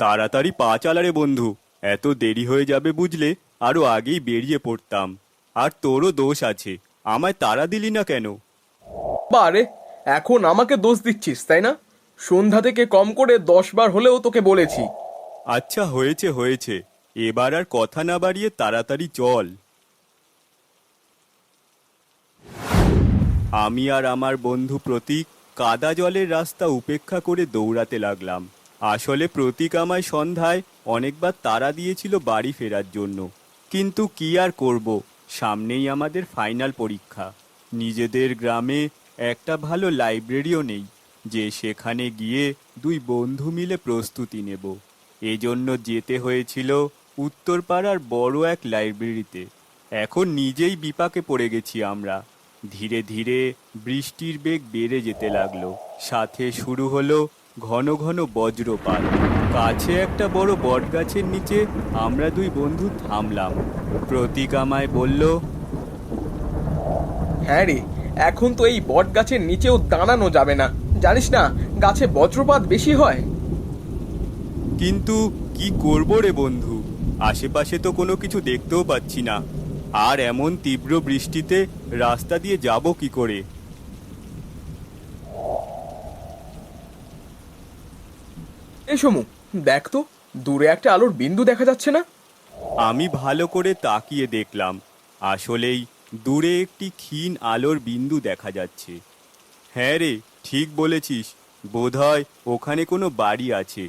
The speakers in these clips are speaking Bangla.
তাড়াতাড়ি পা চালা রে বন্ধু, এত দেরি হয়ে যাবে বুঝলে আরো আগেই বেরিয়ে পড়তাম। আর তোরও দোষ আছে, আমায় তাড়া দিলি না কেন? বারে, এখন আমাকে দোষ দিচ্ছিস তাই না? সন্ধ্যা থেকে কম করে 10 বার হলেও তোকে বলেছি। আচ্ছা হয়েছে হয়েছে, এবার আর কথা না বাড়িয়ে তাড়াতাড়ি চল। আমি আর আমার বন্ধু প্রতীক কাদা জলের রাস্তা উপেক্ষা করে দৌড়াতে লাগলাম। আসলে প্রতীক আমায় সন্ধ্যায় অনেকবার তাড়া দিয়েছিল বাড়ি ফেরার জন্য, কিন্তু কি আর করব, সামনেই আমাদের ফাইনাল পরীক্ষা। নিজেদের গ্রামে একটা ভালো লাইব্রেরিও নেই যে সেখানে গিয়ে দুই বন্ধু মিলে প্রস্তুতি নেব। এজন্য যেতে হয়েছিল উত্তরপাড়ার বড় এক লাইব্রেরিতে। এখন নিজেই বিপাকে পড়ে গেছি আমরা। ধীরে ধীরে বৃষ্টির বেগ বেড়ে যেতে লাগলো, সাথে শুরু হলো ঘন ঘন বজ্রপাত। কাছে একটা বড় বটগাছের নিচে আমরা দুই বন্ধু থামলাম। প্রতীক আমায় বলল, হ্যাঁ রে, এখন তো এই বট গাছের নিচেও দাঁড়ানো যাবে না, জানিস না গাছে বজ্রপাত বেশি হয়। কিন্তু কি করব রে বন্ধু, আশেপাশে তো কোনো কিছু দেখতেও পাচ্ছি না। আর এমন তীব্র বৃষ্টিতে রাস্তা দিয়ে যাব কি করে? এই সমু, দেখ তো, দূরে একটা আলোর বিন্দু দেখা যাচ্ছে না? আমি ভালো করে তাকিয়ে দেখলাম, আসলেই দূরে একটি ক্ষীণ আলোর বিন্দু দেখা যাচ্ছে। হ্যাঁ রে, ঠিক বলেছিস, বোধহয় ওখানে কোনো বাড়ি আছে।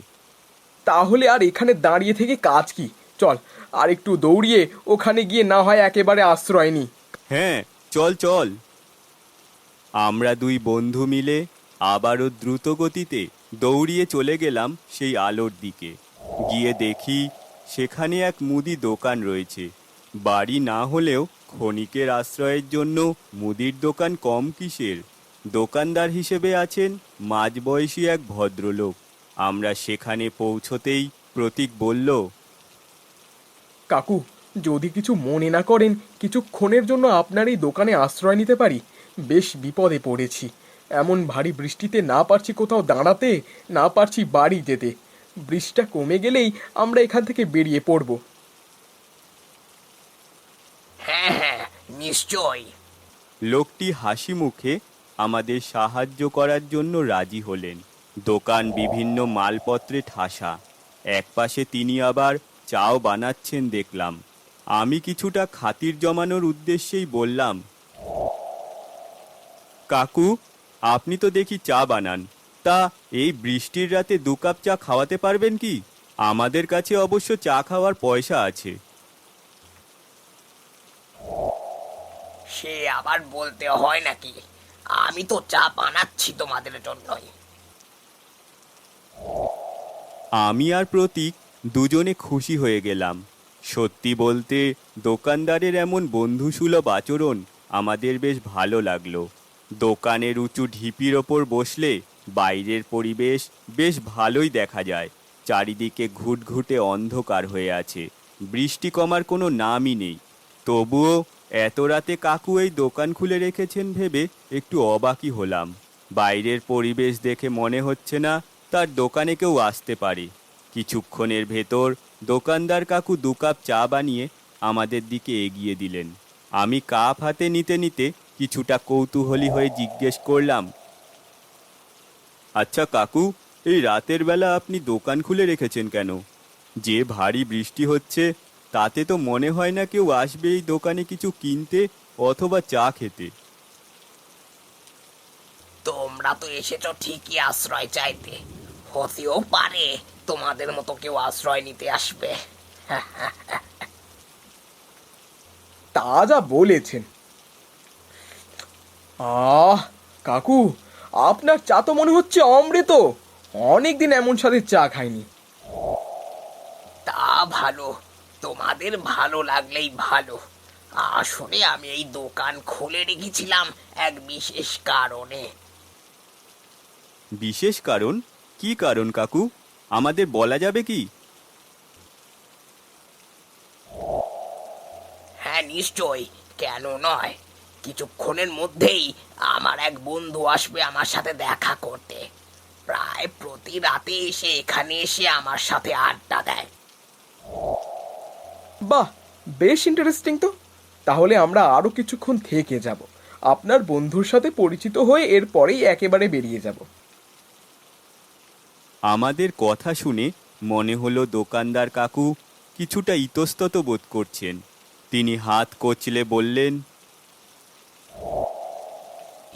তাহলে আর এখানে দাঁড়িয়ে থেকে কাজ কি? চল, আর একটু দৌড়িয়ে ওখানে গিয়ে না হয় একেবারে আশ্রয় নি। হ্যাঁ, চল চল। আমরা দুই বন্ধু মিলে আবারও দ্রুত গতিতে দৌড়িয়ে চলে গেলাম সেই আলোর দিকে। গিয়ে দেখি সেখানে এক মুদি দোকান রয়েছে। বাড়ি না হলেও ক্ষণিকের আশ্রয়ের জন্য মুদির দোকান কম কিসের। দোকানদার হিসেবে আছেন মাঝবয়সী এক ভদ্রলোক। আমরা সেখানে পৌঁছতেই প্রতীক বলল, কাকু, যদি কিছু মনে না করেন, কিছুক্ষণের জন্য আপনার এই দোকানে আশ্রয় নিতে পারি? বেশ বিপদে পড়েছি। এমন ভারী বৃষ্টিতে না পারছি কোথাও দাঁড়াতে, না পারছি বাড়ি যেতে। বৃষ্টিটা কমে গেলেই আমরা এখান থেকে বেরিয়ে পড়ব। হ্যাঁ হ্যাঁ, নিশ্চয়ই। লোকটি হাসি মুখে আমাদের সাহায্য করার জন্য রাজি হলেন। দোকান বিভিন্ন মালপত্রে ঠাসা। একপাশে তিনি আবার চাও বানাচ্ছেন দেখলাম। আমি কিছুটা খাতির জমানোর উদ্দেশ্যেই বললাম, কাকু, আপনি তো দেখি চা বানান, তা এই বৃষ্টির রাতে 2 কাপ চা খাওয়াতে পারবেন কি? আমাদের কাছে অবশ্য চা খাওয়ার পয়সা আছে। সে আবার বলতে হয় নাকি? আমি তো চা বানাচ্ছি তোমাদের জন্যই। আমি আর প্রতীক দুজনে খুশি হয়ে গেলাম। সত্যি বলতে দোকানদারের এমন বন্ধুসুলভ আচরণ আমাদের বেশ ভালো লাগলো। দোকানের উঁচু ঢিপির ওপর বসলে বাইরের পরিবেশ বেশ ভালোই দেখা যায়। চারিদিকে ঘুটঘুটে অন্ধকার হয়ে আছে, বৃষ্টি কমার কোনো নামই নেই। তবুও এত রাতে কাকু এই দোকান খুলে রেখেছেন ভেবে একটু অবাকই হলাম। বাইরের পরিবেশ দেখে মনে হচ্ছে না তার দোকানে কেউ আসতে পারে। কিছুক্ষণের ভেতর দোকানদার কাকু 2 কাপ চা বানিয়ে আমাদের দিকে এগিয়ে দিলেন। আমি কাপ হাতে নিতে নিতে কিছুটা কৌতূহলী হয়ে জিজ্ঞেস করলাম, আচ্ছা কাকু, এই রাতের বেলা আপনি দোকান খুলে রেখেছেন কেন? যে ভারী বৃষ্টি হচ্ছে, তাতে তো মনে হয় না কেউ আসবে এই দোকানে কিছু কিনতে অথবা চা খেতে। তোমরা তো এসেছো ঠিকই আশ্রয় চাইতে, হতেও পারে তোমাদের মতো কেউ আশ্রয় নিতে আসবে। তা যা বলেছেন। আহ, কাকু, আপনার চা তো মনে হচ্ছে অমৃত। অনেকদিন এমন স্বাদের চা খাইনি। তা ভালো, তোমাদের ভালো লাগলেই ভালো। আসলে আমি এই দোকান খুলে রেখেছিলাম এক বিশেষ কারণে। বিশেষ কারণ? কি কারণ কাকু, আমাদের বলা যাবে কি? হ্যাঁ নিশ্চয়ই, কেন নয়। কিছুক্ষণের মধ্যেই আমার এক বন্ধু আসবে আমার সাথে দেখা করতে। প্রায় প্রতি রাতে এসে এখানে এসে আমার সাথে আড্ডা দেয়। বাহ, বেশ ইন্টারেস্টিং তো। তাহলে আমরা আরো কিছুক্ষণ থেকে যাব, আপনার বন্ধুর সাথে পরিচিত হয়ে এরপরেই একেবারে বেরিয়ে যাব। আমাদের কথা শুনে মনে হলো দোকানদার কাকু কিছুটা ইতস্তত বোধ করছেন। তিনি হাত কচলে বললেন,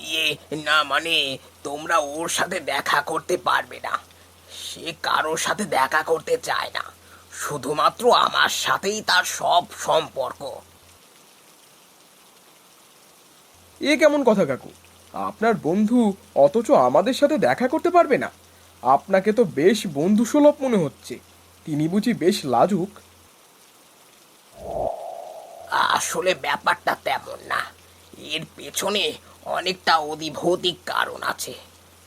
ইয়ে না মানে, তোমরা ওর সাথে দেখা করতে পারবে না। সে কারোর সাথে দেখা করতে চায় না, শুধুমাত্র আমার সাথেই তার সব সম্পর্ক। এ কেমন কথা কাকু? আপনার বন্ধু অথচ আমাদের সাথে দেখা করতে পারবে না? আপনাকে তো বেশ বন্ধুসুলভ মনে হচ্ছে। তিনি বুঝি বেশ লাজুক? আসলে ব্যাপারটা তেমন না, এর পেছনে অনেকটা অধিভৌতিক কারণ আছে।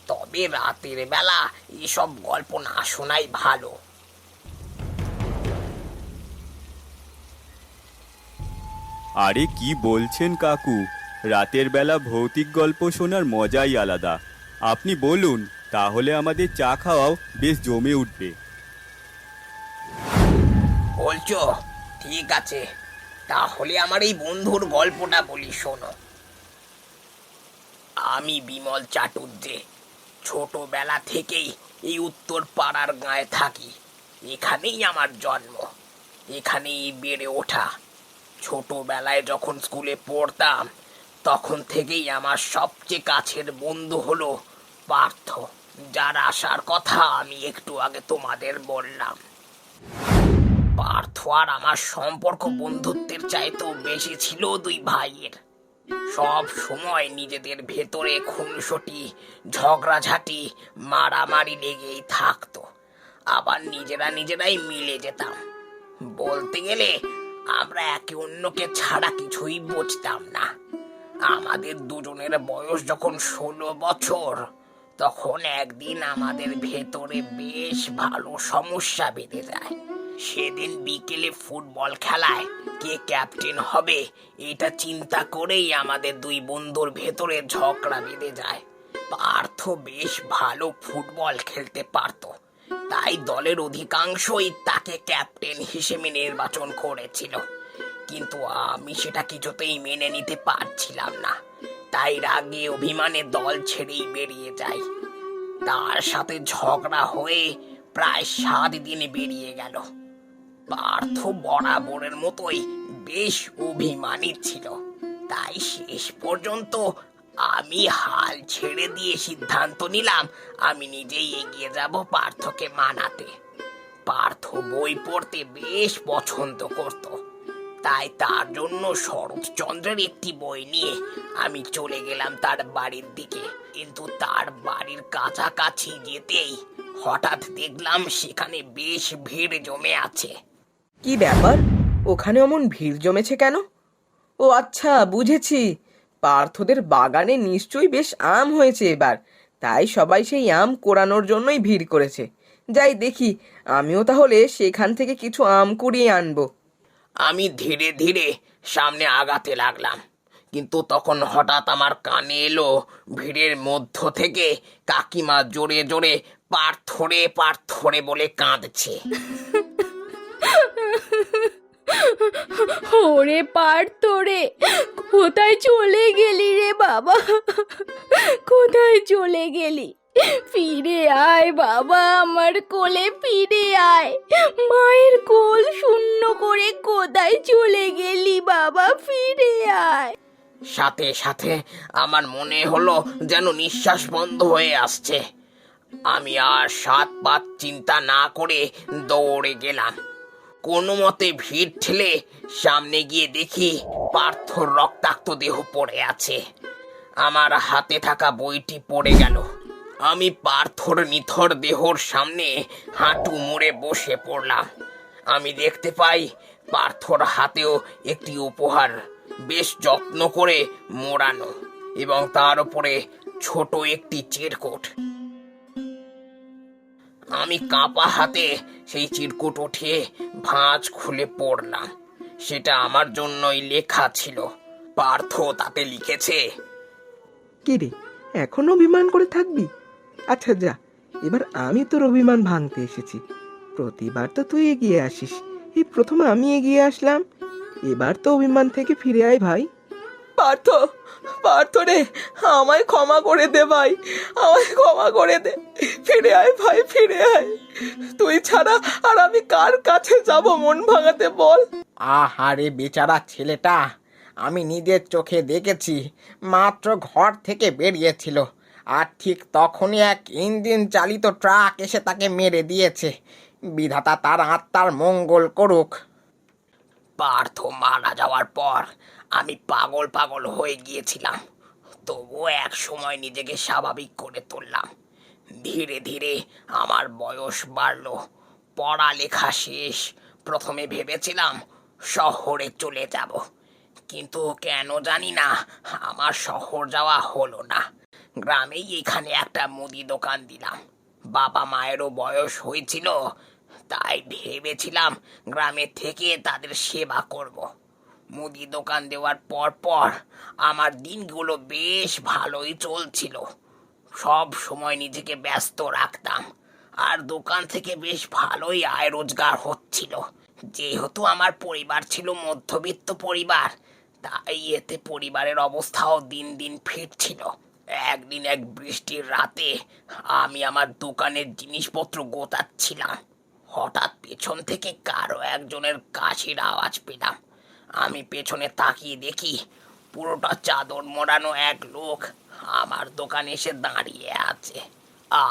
তবে রাতের বেলা এসব গল্প না শোনাই ভালো। আরে কি বলছেন কাকু, রাতের বেলা ভৌতিক গল্প শোনার মজাই আলাদা। আপনি বলুন, তাহলে আমাদের চা খাওয়াও বেশ জমে উঠবে। বলছো? ঠিক আছে, তাহলে আমার এই বন্ধুর গল্পটা বলি, শোনো। আমি বিমল চাটুর্যে ছোটবেলা থেকেই এই উত্তর পাড়ার গাঁয়ে থাকি। এখানেই আমার জন্ম, এখানেই বেড়ে ওঠা। ছোটবেলায় যখন স্কুলে পড়তাম তখন থেকেই আমার সবচেয়ে কাছের বন্ধু হলো পার্থ, যার আসার কথা আমি একটু আগে তোমাদের বললাম। পার্থ আর আমার সম্পর্ক বন্ধুত্বের চাইতেও বেশি ছিল দুই ভাইয়ের। সব সময় নিজেদের ভেতরে খুনসুটি, ঝগড়াঝাটি, মারামারি লেগেই থাকতো। আবার নিজেরাই মিলে যেতাম। বলতে গেলে আমরা একে অন্যকে ছাড়া কিছুই বুঝতাম না। আমাদের দুজনের বয়স যখন 16 বছর, তখন একদিন আমাদের ভেতরে বেশ ভালো সমস্যা বেঁধে যায়। সেদিন বিকেলে ফুটবল খেলায় কে ক্যাপ্টেন হবে এটা চিন্তা করেই আমাদের দুই বন্ধুর ভেতরে ঝগড়া বেঁধে যায়। পার্থ বেশ ভালো ফুটবল খেলতে পারত, তাই দলের অধিকাংশই তাকে ক্যাপ্টেন হিসেবে নির্বাচন করেছিল। কিন্তু আমি সেটা কিছুতেই মেনে নিতে পারছিলাম না, তাই রাগে অভিমানে দল ছেড়েই বেরিয়ে যাই। তার সাথে ঝগড়া হয়ে প্রায় 7 দিন বেরিয়ে গেল। পার্থ বরাবরের মতোই বেশ অভিমানী ছিল, তাই শেষ পর্যন্ত আমি হাল ছেড়ে দিয়ে সিদ্ধান্ত নিলাম আমি নিজেই এগিয়ে যাব পার্থকে মানাতে। পার্থ বই পড়তে বেশ পছন্দ করত, তাই তার জন্য শরৎচন্দ্রের একটি বই নিয়ে আমি চলে গেলাম তার বাড়ির দিকে। কিন্তু তার বাড়ির কাছাকাছি যেতেই হঠাৎ দেখলাম সেখানে বেশ ভিড় জমে আছে। কি ব্যাপার, ওখানে অমন ভিড় জমেছে কেন? ও আচ্ছা, বুঝেছি। পার্থদের বাগানে নিশ্চয়ই বেশ আম হয়েছে এবার, তাই সবাই সেই আম কোড়ানোর জন্যই ভিড় করেছে। যাই দেখি, আমিও তাহলে সেখান থেকে কিছু আম কুড়িয়ে আনবো। আমি ধীরে ধীরে সামনে আগাতে লাগলাম, কিন্তু তখন হঠাৎ আমার কানে এলো ভিড়ের মধ্য থেকে কাকিমা জোরে জোরে পার্থরে পার্থরে বলে কাঁদছে। ওরে পার্থ রে, কোথায় চলে গেলি রে বাবা? কোথায় চলে গেলি? ফিরে আয় বাবা, আমার কোলে ফিরে আয়। মায়ের কোল শূন্য করে কোথায় চলে গেলি বাবা? ফিরে আয়। সাথে সাথে আমার মনে হলো যেন নিঃশ্বাস বন্ধ হয়ে আসছে। আমি আর 7 পাত চিন্তা না করে দৌড়ে গেলাম। কোনো মতে ভিড় ঠেলে সামনে গিয়ে দেখি পার্থর রক্তাক্ত দেহ পড়ে আছে। আমার হাতে থাকা বইটি পড়ে গেল। আমি পার্থর নিথর দেহর সামনে হাঁটু মুড়ে বসে পড়লাম। আমি দেখতে পাই পার্থর হাতেও একটি উপহার, বেশ যত্ন করে মোড়ানো, এবং তার উপরে ছোট একটি চিরকুট। আমি কাঁপা হাতে সেই চিরকুট উঠিয়ে ভাঁজ খুলে পড়লাম। সেটা আমার জন্যই লেখা ছিল। পার্থ তাতে লিখেছে, কি রে, এখনো অভিমান করে থাকবি? আচ্ছা যা, এবার আমি তোর অভিমান ভাঙতে এসেছি। প্রতিবার তো তুই এগিয়ে আসিস, এই প্রথম আমি এগিয়ে আসলাম। এবার তো অভিমান থেকে ফিরে আয় ভাই। পার্থ, পার্থ রে, আমায় ক্ষমা করে দে ভাই, আমায় ক্ষমা করে দে। ফিরে আয় ভাই, ফিরে আয়। তুই ছাড়া আর আমি কার কাছে যাব মন ভাঙাতে বল? আহারে বেচারা ছেলেটা, আমি নিজের চোখে দেখেছি। মাত্র ঘর থেকে বেরিয়েছিল, আর ঠিক তখনই এক ইঞ্জিন চালিত ট্রাক এসে তাকে মেরে দিয়েছে। বিধাতা তার আত্মার মঙ্গল করুক। পার্থ মারা যাওয়ার পর আমি পাগল পাগল হয়ে গিয়েছিলাম, তবুও এক সময় নিজেকে স্বাভাবিক করে তুললাম। ধীরে ধীরে আমার বয়স বাড়ল, পড়ালেখা শেষ। প্রথমে ভেবেছিলাম শহরে চলে যাব, কিন্তু কেন জানি না আমার শহর যাওয়া হলো না। গ্রামেই এখানে একটা মুদি দোকান দিলাম। বাবা মায়েরও বয়স হয়েছিল, তাই ভেবেছিলাম গ্রামে থেকে তাদের সেবা করব। মুদি দোকান দেওয়ার পর পর আমার দিনগুলো বেশ ভালোই চলছিল। সব সময় নিজেকে ব্যস্ত রাখতাম, আর দোকান থেকে বেশ ভালোই আয় রোজগার হচ্ছিল। যেহেতু আমার পরিবার ছিল মধ্যবিত্ত পরিবার, তাই এতে পরিবারের অবস্থাও দিন দিন ফিরছিল। একদিন এক বৃষ্টির রাতে আমি আমার দোকানের জিনিসপত্র গোছাচ্ছিলাম। হঠাৎ পেছন থেকে কারো একজনের কাশির আওয়াজ পেলাম। আমি পেছনে তাকিয়ে দেখি পুরোটা চাদর মোড়ানো এক লোক আমার দোকানে এসে দাঁড়িয়ে আছে।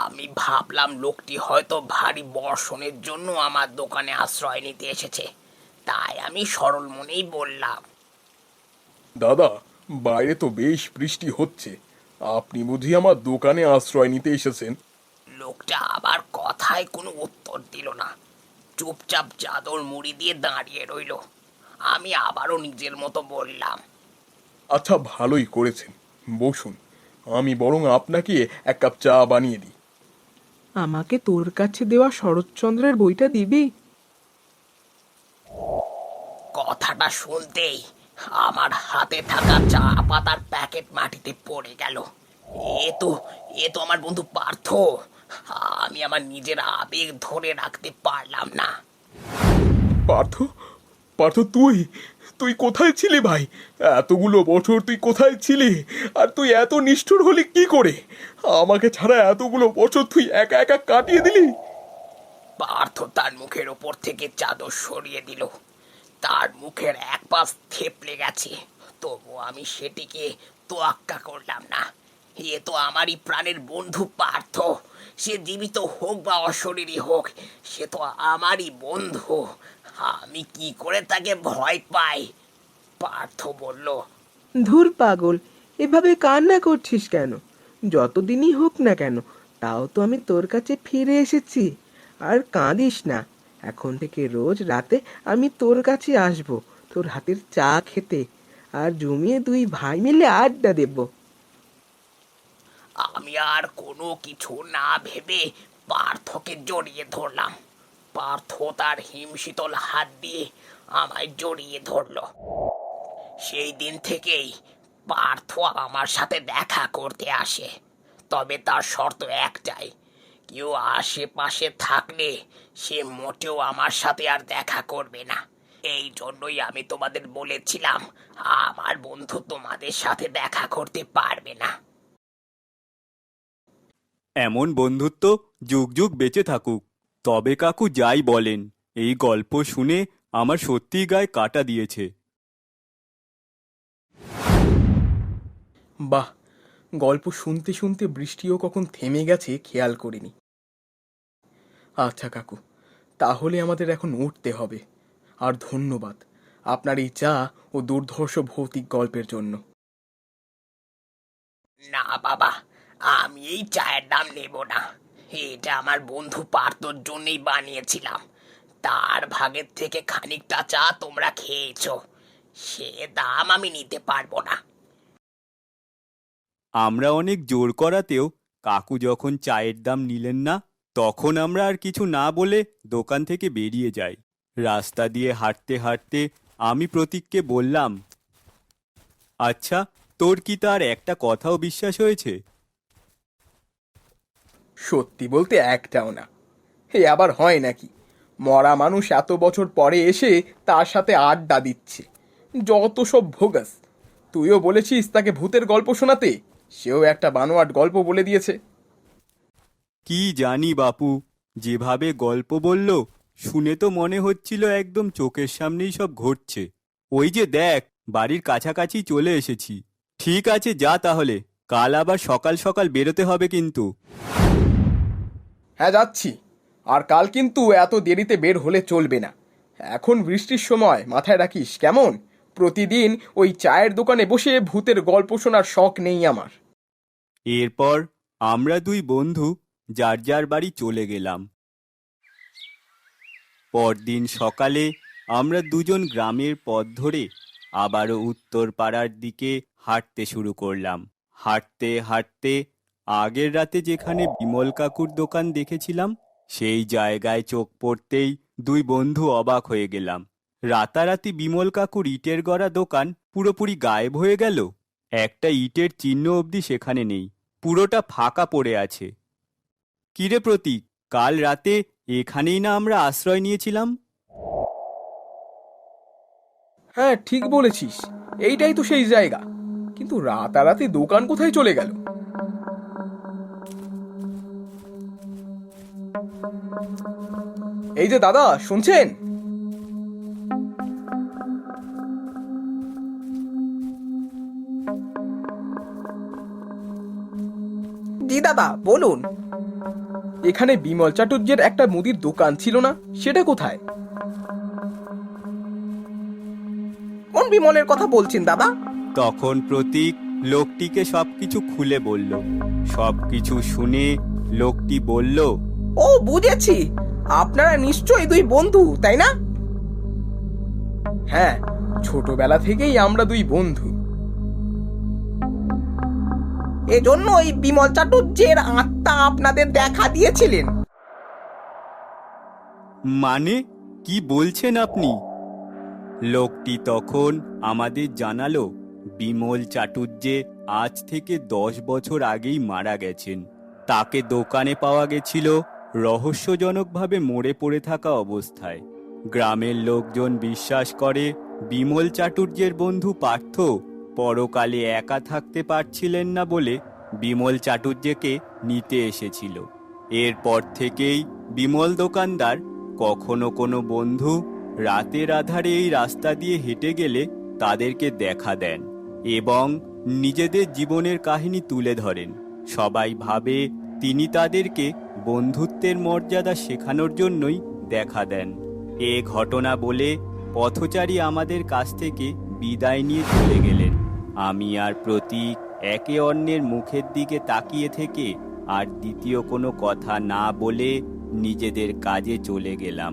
আমি ভাবলাম লোকটি হয়তো ভারী বর্ষণের জন্য আমার দোকানে আশ্রয় নিতে এসেছে, তাই আমি সরল মনেই বললাম, দাদা, বাইরে তো বেশ বৃষ্টি হচ্ছে, আপনি বুঝি আমার দোকানে আশ্রয় নিতে এসেছেন? লোকটা আবার কথায় কোনো উত্তর দিল না, চুপচাপ চাদর মুড়ি দিয়ে দাঁড়িয়ে রইল। আমি আবারও নিজের মতো বললাম, আচ্ছা, ভালোই করেছেন, বসুন, আমি বরং আপনাকে এক কাপ চা বানিয়ে দিই। আমাকে তোর কাছে দেওয়া শরৎচন্দ্রের বইটা দিবি? কথাটা শুনতেই আমার হাতে থাকা চা পাতার প্যাকেট মাটিতে পড়ে গেল। এ তো আমার বন্ধু পার্থ। আমি আমার নিজের আবেগ ধরে রাখতে পারলাম না। পার্থ, পার্থ, তুই তুই কোথায় ছিলি ভাই? এতগুলো বছর তুই কোথায় ছিলি? আর তুই এত নিষ্ঠুর হলি কি করে? আমাকে ছাড়া এতগুলো বছর তুই একা একা কাটিয়ে দিলি। পার্থ তার মুখের ওপর থেকে চাদর সরিয়ে দিল। তার মুখের এক পাশ থেপলে গেছে, তবু আমি সেটিকে তোয়াক্কা করলাম না। এ তো আমারই প্রাণের বন্ধু পার্থ। সে জীবিত হোক বা অশরীরী হোক, সে তো আমারই বন্ধু। আমি কি করে তাকে ভয় পাই? পার্থ বলল, ধুর পাগল, এভাবে কান্না করছিস কেন? যতদিনই হোক না কেন, তাও তো আমি তোর কাছে ফিরে এসেছি। আর কাঁদিস না, এখন থেকে রোজ রাতে আমি তোর কাছে আসব, তোর হাতের চা খেতে, আর জমিয়ে দুই ভাই মিলে আড্ডা দেব। আমি আর কোনো কিছু না ভেবে পার্থকে জড়িয়ে ধরলাম। পার্থ তার হিমশীতল হাত দিয়ে আমায় জড়িয়ে ধরল। সেই দিন থেকেই পার্থ আমার সাথে দেখা করতে আসে, তবে তার শর্ত একটাই, কেউ আশেপাশে থাকলে সে মোটেও আমার সাথে আর দেখা করবে না। এই জন্যই আমি তোমাদের বলেছিলাম আমার বন্ধু তোমাদের সাথে দেখা করতে পারবে না। এমন বন্ধুত্ব যুগ যুগ বেঁচে থাকুক। তবে কাকু যাই বলেন, এই গল্প শুনে আমার সত্যিই গায়ে কাটা দিয়েছে। বাহ, গল্প শুনতে শুনতে বৃষ্টিও কখন থেমে গেছে খেয়াল করিনি। আচ্ছা কাকু, তাহলে আমাদের এখন উঠতে হবে। আর ধন্যবাদ আপনার এই চা ও দুর্ধর্ষ ভৌতিক গল্পের জন্য। না বাবা, আমি এই চায়ের দাম নেব না। এটা আমার বন্ধু পার্থর জন্যই বানিয়েছিলাম। তার ভাগের থেকে খানিকটা চা তোমরা খেয়েছো, সে দাম আমি নিতে পারবো না। আমরা অনেক জোর করাতেও কাকু যখন চায়ের দাম নিলেন না, তখন আমরা আর কিছু না বলে দোকান থেকে বেরিয়ে যাই। রাস্তা দিয়ে হাঁটতে হাঁটতে আমি প্রতীককে বললাম, আচ্ছা, তোর কি তার একটা কথাও বিশ্বাস হয়েছে? সত্যি বলতে একটাও না। হে আবার হয় নাকি, মরা মানুষ এত বছর পরে এসে তার সাথে আড্ডা দিচ্ছে, যত সব ভোগাস। তুইও বলেছিস তাকে ভূতের গল্প শোনাতে, সেও একটা বানোয়াট গল্প বলে দিয়েছে। কি জানি বাপু, যেভাবে গল্প বলল শুনে তো মনে হচ্ছিল একদম চোখের সামনেই সব ঘটছে। ওই যে দেখ, বাড়ির কাছাকাছি চলে এসেছি। ঠিক আছে, যা তাহলে, কাল আবার সকাল সকাল বেরোতে হবে কিন্তু। হ্যাঁ যাচ্ছি, আর কাল কিন্তু এত দেরিতে বের হলে চলবে না। এখন বৃষ্টির সময়, মাথায় রাখিস কেমন? প্রতিদিন ওই চায়ের দোকানে বসে ভূতের গল্প শোনার শখ নেই আমার। এরপর আমরা দুই বন্ধু যার যার বাড়ি চলে গেলাম। পরদিন সকালে আমরা দুজন গ্রামের পথ ধরে আবারও উত্তর পাড়ার দিকে হাঁটতে শুরু করলাম। হাঁটতে হাঁটতে আগের রাতে যেখানে বিমল কাকুর দোকান দেখেছিলাম সেই জায়গায় চোখ পড়তেই দুই বন্ধু অবাক হয়ে গেলাম। রাতারাতি বিমল কাকুর ইটের গড়া দোকান পুরোপুরি গায়েব হয়ে গেল। একটা ইটের চিহ্ন অবধি সেখানে নেই, পুরোটা ফাঁকা পড়ে আছে। কিরে প্রতীক, কাল রাতে এখানেই না আমরা আশ্রয় নিয়েছিলাম? হ্যাঁ ঠিক বলেছিস, এইটাই তো সেই জায়গা। কিন্তু রাতারাতি দোকান কোথায় চলে গেল? এই যে দাদা, শুনছেন? জি দাদা, বলুন। এখানে বিমল চাটুর্যের একটা মুদির দোকান ছিল না, সেটা কোথায়? কোন বিমলের কথা বলছেন দাদা? তখন প্রতীক লোকটিকে সবকিছু খুলে বলল। সবকিছু শুনে লোকটি বলল, ও বুঝেছি, আপনারা নিশ্চয়ই দুই বন্ধু, তাই না? হ্যাঁ, ছোটবেলা থেকেই আমরা দুই বন্ধু। এজন্য ওই বিমল চাটুর্যের আত্মা আপনাদের দেখা দিয়েছিলেন? মানে কি বলছেন আপনি? লোকটি তখন আমাদের জানালো বিমল চাটুর্যে আজ থেকে 10 বছর আগেই মারা গেছেন। তাকে দোকানে পাওয়া গেছিল রহস্যজনকভাবে মরে পড়ে থাকা অবস্থায়। গ্রামের লোকজন বিশ্বাস করে বিমল চাটুর্যের বন্ধু পার্থ পরকালে একা থাকতে পারছিলেন না বলে বিমল চাটুর্যকে নিতে এসেছিল। এরপর থেকেই বিমল দোকানদার কখনো কোনো বন্ধু রাতের আধারে এই রাস্তা দিয়ে হেঁটে গেলে তাদেরকে দেখা দেন এবং নিজেদের জীবনের কাহিনী তুলে ধরেন। সবাই ভাবে তিনি তাদেরকে বন্ধুত্বের মর্যাদা শেখানোর জন্যই দেখা দেন। এ ঘটনা বলে পথচারী আমাদের কাছ থেকে বিদায় নিয়ে চলে গেলেন। আমি আর প্রতীক একে অন্যের মুখের দিকে তাকিয়ে থেকে আর দ্বিতীয় কোনো কথা না বলে নিজেদের কাজে চলে গেলাম।